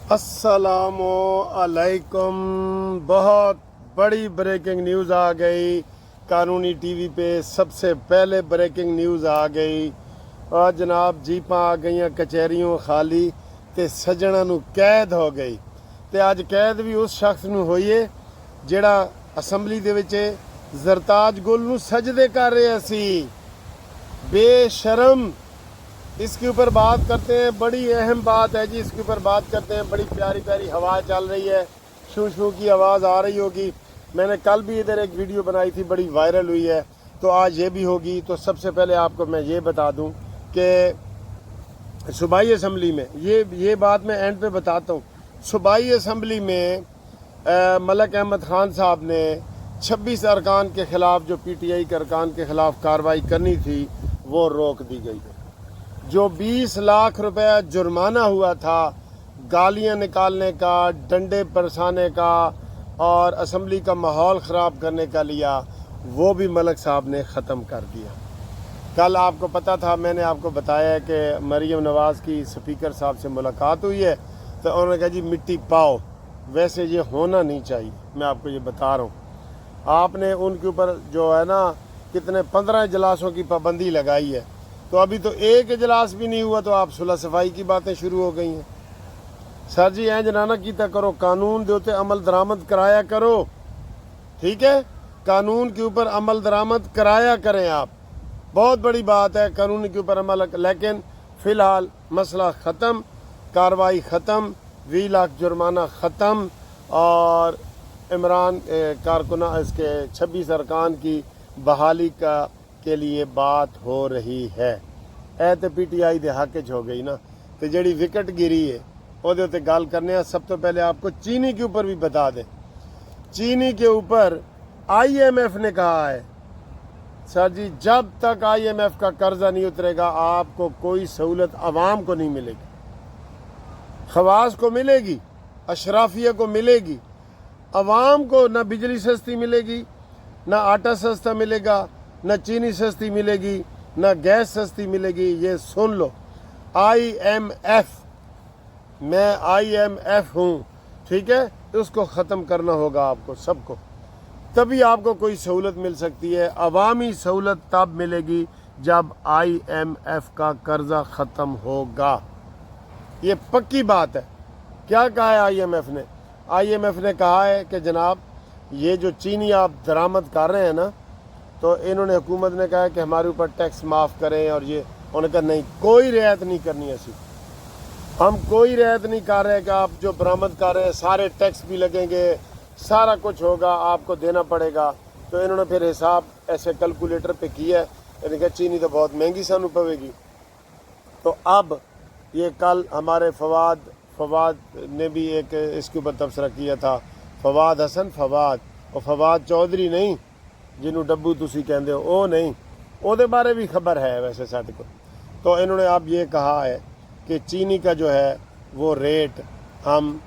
अस्सलामु अलैकुम। बहुत बड़ी ब्रेकिंग न्यूज़ आ गई। कानूनी टीवी पे सबसे पहले ब्रेकिंग न्यूज़ आ गई। और जनाब जीपां आ गई कचहरियों खाली ते सज्जणा नू कैद हो गई। ते अज कैद भी उस शख्स नू होई है जिहड़ा असैम्बली दे विच जरताज गुल नू सजदे कर रहे सी। बेशरम। इसके ऊपर बात करते हैं, बड़ी अहम बात है जी। इसके ऊपर बात करते हैं। बड़ी प्यारी प्यारी हवा चल रही है, शू शू की आवाज़ आ रही होगी। मैंने कल भी इधर एक वीडियो बनाई थी, बड़ी वायरल हुई है, तो आज ये भी होगी। तो सबसे पहले आपको मैं ये बता दूं कि सूबाई असम्बली में ये बात मैं एंड पे बताता हूँ। सूबाई असम्बली में मलक अहमद खान साहब ने 26 अरकान के ख़िलाफ़, जो PTI के अरकान के ख़िलाफ़ कार्रवाई करनी थी, वो रोक दी गई है। जो 20 लाख रुपए जुर्माना हुआ था गालियां निकालने का, डंडे बरसाने का और असम्बली का माहौल ख़राब करने का लिया, वो भी मलक साहब ने ख़त्म कर दिया। कल आपको पता था, मैंने आपको बताया कि मरीम नवाज़ की स्पीकर साहब से मुलाकात हुई है, तो उन्होंने कहा जी मिट्टी पाओ। वैसे ये होना नहीं चाहिए, मैं आपको ये बता रहा हूँ। आपने उनके ऊपर जो है ना कितने 15 इजलासों की पाबंदी लगाई है, तो अभी तो एक इजलास भी नहीं हुआ तो आप सुलह सफाई की बातें शुरू हो गई हैं। सर जी इंज ना कीता करो, कानून के उत्ते अमल दरामद कराया करो, ठीक है। कानून के ऊपर अमल दरामद कराया करें आप, बहुत बड़ी बात है कानून के ऊपर अमल। लेकिन फ़िलहाल मसला ख़त्म, कार्रवाई ख़त्म, 20 लाख जुर्माना ख़त्म और इमरान कारकुना इसके 26 अरकान की बहाली के लिए बात हो रही है। ए तो PTI दे हक च हो गई ना। तो जड़ी विकेट गिरी है ਉਹਦੇ ਉੱਤੇ गल करने। सब तो पहले आपको चीनी के ऊपर भी बता दें। चीनी के ऊपर IMF ने कहा है, सर जी जब तक IMF का कर्जा नहीं उतरेगा आपको कोई सहूलत आवाम को नहीं मिलेगी। खवास को मिलेगी, अशराफिया को मिलेगी, आवाम को ना बिजली सस्ती मिलेगी, ना आटा सस्ता मिलेगा, न चीनी सस्ती मिलेगी, न गैस सस्ती मिलेगी। ये सुन लो, IMF, मैं IMF हूँ, ठीक है। उसको ख़त्म करना होगा आपको सबको, तभी आपको कोई सहूलत मिल सकती है। अवामी सहूलत तब मिलेगी जब IMF का कर्जा ख़त्म होगा। ये पक्की बात है। क्या कहा है IMF ने? IMF ने कहा है कि जनाब ये जो चीनी आप दरामद कर रहे हैं ना, तो इन्होंने हुकूमत ने कहा कि हमारे ऊपर टैक्स माफ़ करें, और ये उन्होंने कहा नहीं, कोई रियायत नहीं करनी ऐसी। हम कोई रियायत नहीं कर रहे कि आप जो बरामद कर रहे हैं सारे टैक्स भी लगेंगे, सारा कुछ होगा, आपको देना पड़ेगा। तो इन्होंने फिर हिसाब ऐसे कैलकुलेटर पे किया है, इन्होंने कहा चीनी तो बहुत महंगी सानू पवेगी। तो अब ये कल हमारे फवाद ने भी एक इसके ऊपर तबसरा किया था। फवाद हसन फवाद, और फवाद चौधरी नहीं जिन्हों डब्बू तुसी कहते हो, वो नहीं, ਉਹਦੇ बारे भी खबर है वैसे साढ़े को। तो इन्होंने अब ये कहा है कि चीनी का जो है वो रेट हम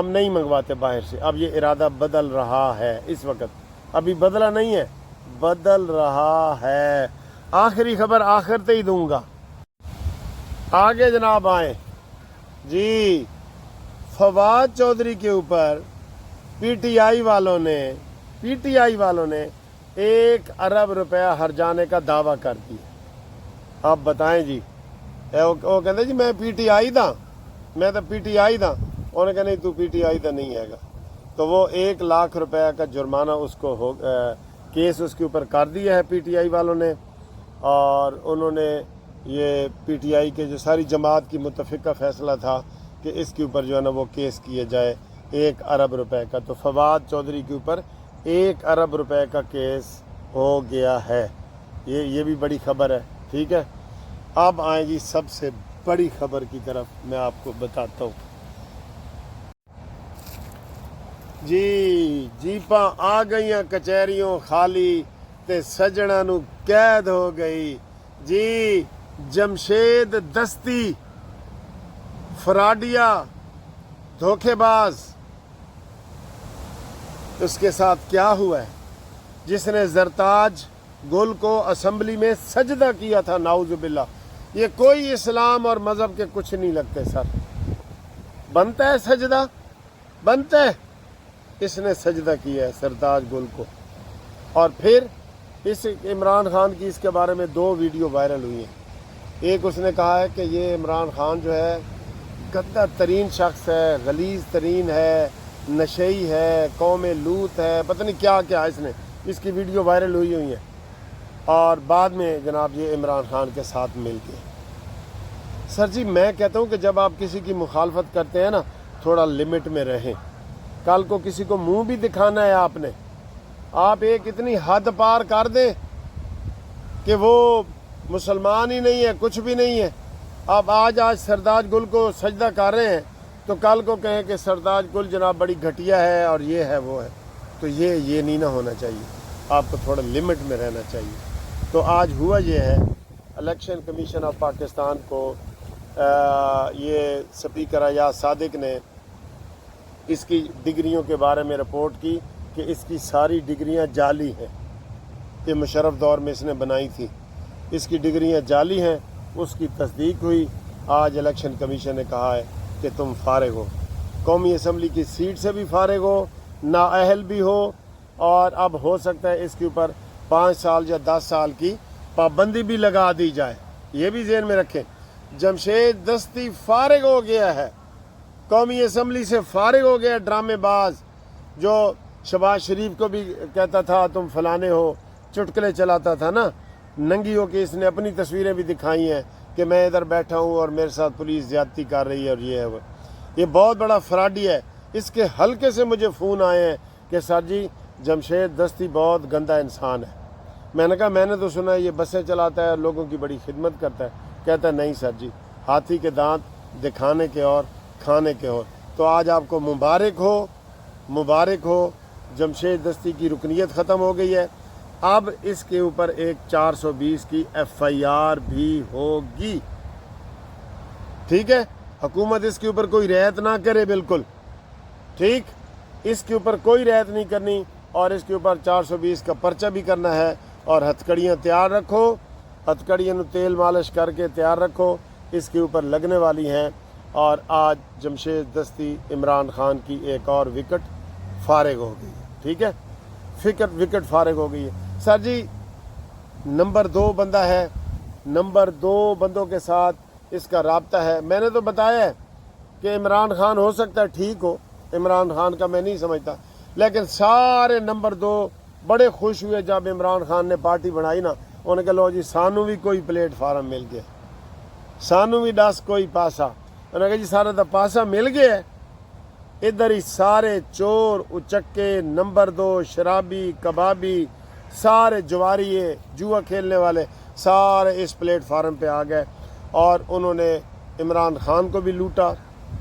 नहीं मंगवाते बाहर से। अब ये इरादा बदल रहा है, इस वक्त अभी बदला नहीं है, बदल रहा है। आखिरी खबर आखिर पे ही दूंगा। आगे जनाब आए जी। फवाद चौधरी के ऊपर PTI वालों ने 1 अरब रुपया हर्जाने का दावा कर दिया। आप बताएं जी। वो कहते जी मैं PTI दा, मैं तो PTI दा। उन्होंने कहा नहीं तू PTI दा नहीं हैगा। तो वो 1 लाख रुपया का जुर्माना उसको केस उसके ऊपर कर दिया है PTI वालों ने। और उन्होंने ये PTI के जो सारी जमात की मुतफ़िका फ़ैसला था कि इसके ऊपर जो है ना वो केस किया जाए 1 अरब रुपए का। तो फवाद चौधरी के ऊपर 1 अरब रुपए का केस हो गया है। ये भी बड़ी खबर है, ठीक है। अब आए जी सबसे बड़ी खबर की तरफ, मैं आपको बताता हूँ जी। जीपां आ गई कचहरियों खाली ते सजणा नू कैद हो गई जी। जमशेद दस्ती फराडिया धोखेबाज, उसके साथ क्या हुआ है? जिसने जरताज गुल को असम्बली में सजदा किया था, नाउजुबिल्ला। ये कोई इस्लाम और मज़हब के कुछ नहीं लगते सर। बनता है सजदा, बनता है। इसने सजदा किया है सरताज गुल को। और फिर इस इमरान खान की इसके बारे में 2 वीडियो वायरल हुई हैं। एक उसने कहा है कि ये इमरान खान जो है गद्दार तरीन शख्स है, गलीज तरीन है, नशई है, कौम लूत है, पता नहीं क्या क्या इसने, इसकी वीडियो वायरल हुई है। और बाद में जनाब ये इमरान खान के साथ मिल के। सर जी मैं कहता हूँ कि जब आप किसी की मुखालफत करते हैं ना, थोड़ा लिमिट में रहें। कल को किसी को मुंह भी दिखाना है आपने, आप एक इतनी हद पार कर दें कि वो मुसलमान ही नहीं है, कुछ भी नहीं है। आप आज सरताज गुल को सजदा कर रहे हैं तो कल को कहें कि सरताज गुल जनाब बड़ी घटिया है और ये है वो है, तो ये नहीं ना होना चाहिए। आपको थोड़ा लिमिट में रहना चाहिए। तो आज हुआ ये है, इलेक्शन कमीशन ऑफ पाकिस्तान को ये स्पीकर अयाज सादिक ने इसकी डिग्रियों के बारे में रिपोर्ट की कि इसकी सारी डिग्रियां जाली हैं। ये मुशर्रफ दौर में इसने बनाई थी, इसकी डिग्रियां जाली हैं। उसकी तस्दीक हुई। आज इलेक्शन कमीशन ने कहा है कि तुम फारिग हो, कौमी असम्बली की सीट से भी फारिग हो, नाअहल भी हो, और अब हो सकता है इसके ऊपर 5 साल या 10 साल की पाबंदी भी लगा दी जाए। ये भी ज़हन में रखें। जमशेद दस्ती फारिग हो गया है, कौमी असम्बली से फारिग हो गया। ड्रामेबाज जो शहबाज शरीफ को भी कहता था तुम फलाने हो, चुटकुले चलाता था ना, नंगी हो के इसने अपनी तस्वीरें भी दिखाई हैं कि मैं इधर बैठा हूँ और मेरे साथ पुलिस ज्यादती कर रही है और ये है वो। ये बहुत बड़ा फ्रॉडी है। इसके हल्के से मुझे फ़ोन आए हैं कि सर जी जमशेद दस्ती बहुत गंदा इंसान है। मैंने कहा मैंने तो सुना है ये बसें चलाता है, लोगों की बड़ी खिदमत करता है। कहता है नहीं सर जी, हाथी के दांत दिखाने के और खाने के और। तो आज आपको मुबारक हो, मुबारक हो। जमशेद दस्ती की रुकनीत ख़त्म हो गई है। अब इसके ऊपर एक 420 की FIR भी होगी। ठीक है, हुकूमत इसके ऊपर कोई रियायत ना करे, बिल्कुल ठीक, इसके ऊपर कोई रियायत नहीं करनी और इसके ऊपर 420 का पर्चा भी करना है। और हथकड़ियाँ तैयार रखो, हथकड़ियों तेल मालिश करके तैयार रखो, इसके ऊपर लगने वाली हैं। और आज जमशेद दस्ती इमरान खान की एक और विकेट फारिग हो गई है। ठीक है, विकेट फारिग हो गई है। सर जी नंबर 2 बंदा है, नंबर 2 बंदों के साथ इसका राब्ता है। मैंने तो बताया है कि इमरान खान हो सकता है ठीक हो, इमरान खान का मैं नहीं समझता, लेकिन सारे नंबर 2 बड़े खुश हुए जब इमरान खान ने पार्टी बनाई ना। उन्होंने कहा लो जी सानू भी कोई प्लेटफार्म मिल गया, सानू भी 10 कोई पासा। उन्होंने कहा जी सारा तो पासा मिल गया है। इधर ही सारे चोर उचक्के, नंबर 2 शराबी, कबाबी, सारे जुआरिये, जुआ खेलने वाले सारे इस प्लेटफार्म पे आ गए और उन्होंने इमरान खान को भी लूटा,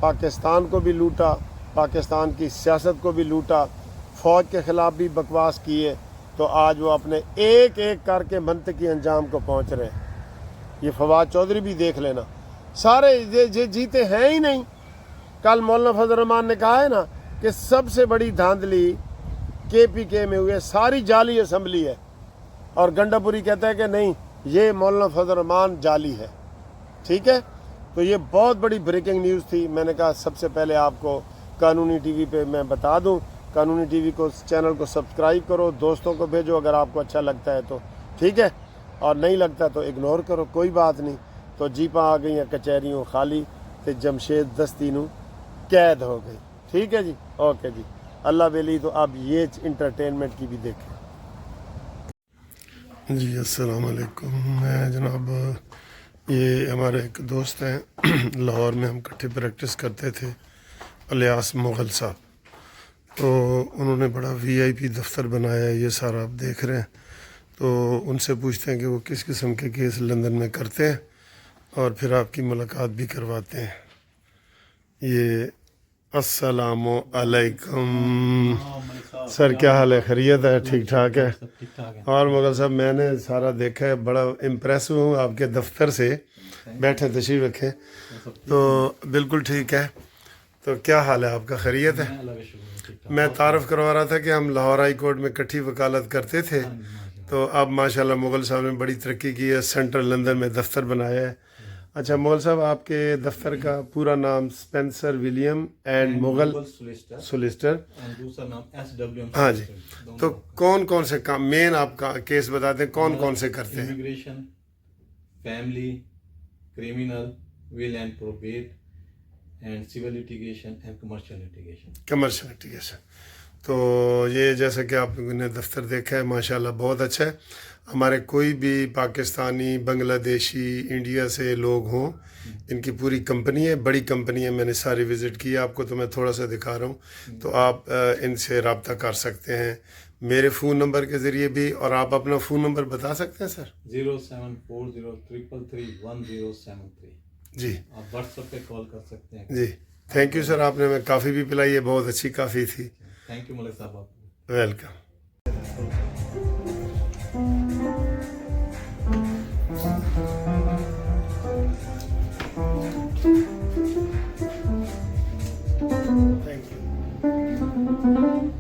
पाकिस्तान को भी लूटा, पाकिस्तान की सियासत को भी लूटा, फ़ौज के ख़िलाफ़ भी बकवास किए। तो आज वो अपने एक एक करके मंतकी अंजाम को पहुँच रहे हैं। ये फवाद चौधरी भी देख लेना, सारे ये जीते हैं ही नहीं। कल मौलाना फजल रहमान ने कहा है ना कि सबसे बड़ी धांधली KPK में हुई है, सारी जाली असम्बली है। और गंडापुरी कहता है कि नहीं ये मौलाना फजल रहमान जाली है। ठीक है, तो ये बहुत बड़ी ब्रेकिंग न्यूज़ थी। मैंने कहा सबसे पहले आपको कानूनी TV पे मैं बता दूं। कानूनी TV को चैनल को सब्सक्राइब करो, दोस्तों को भेजो अगर आपको अच्छा लगता है तो, ठीक है, और नहीं लगता तो इग्नोर करो, कोई बात नहीं। तो जीपा आ गई कचहरियों खाली तो जमशेद दस्ती नू कैद हो गई। ठीक है जी, ओके जी, अल्लाह बेली। तो अब ये इंटरटेनमेंट की भी देखें जी। अस्सलाम वालेकुम। मैं जनाब ये हमारे एक दोस्त हैं लाहौर में, हम इकट्ठे प्रैक्टिस करते थे, इलियास मुग़ल साहब। तो उन्होंने बड़ा VIP दफ्तर बनाया है, ये सारा आप देख रहे हैं। तो उनसे पूछते हैं कि वो किस किस्म के केस लंदन में करते हैं और फिर आपकी मुलाकात भी करवाते हैं। ये अस्सलामु अलैकुम सर, क्या हाल है? खैरियत है? ठीक ठाक है। और मुग़ल साहब मैंने सारा देखा है, बड़ा इम्प्रेस हूँ आपके दफ्तर से। बैठे तशरीफ़ रखें। तो बिल्कुल ठीक है। तो क्या हाल है आपका? खैरियत है? मैं तारफ़ करवा रहा था कि हम लाहौर हाई कोर्ट में इकट्ठी वकालत करते थे। तो अब माशाल्लाह मुग़ल साहब ने बड़ी तरक्की की है, सेंट्रल लंदन में दफ्तर बनाया है اچھا مول صاحب آپ کے دفتر کا پورا نام اسپینسر ولیم اینڈ مغل سولیسٹر، دوسرا نام SWM. ہاں جی، تو کون کون سے کام مین آپ کا کیس بتاتے ہیں، کون کون سے کرتے ہیں؟ Immigration, family, criminal, will and probate and civil litigation and commercial litigation. Commercial litigation. تو یہ جیسا کہ آپ لوگوں نے دفتر دیکھا ہے ماشاءاللہ بہت اچھا ہے. ہمارے کوئی بھی پاکستانی، بنگلہ دیشی، انڈیا سے لوگ ہوں، ان کی پوری کمپنی ہے، بڑی کمپنی ہے، میں نے ساری وزٹ کی آپ کو، تو میں تھوڑا سا دکھا رہا ہوں. تو آپ ان سے رابطہ کر سکتے ہیں میرے فون نمبر کے ذریعے بھی، اور آپ اپنا فون نمبر بتا سکتے ہیں سر؟ 07403331073. جی آپ واٹس ایپ پہ کال کر سکتے ہیں. جی تھینک یو سر، آپ نے ہمیں کافی بھی پلائی ہے، بہت اچھی کافی تھی. تھینک یو ملک صاحب. آپ ویلکم. Thank you.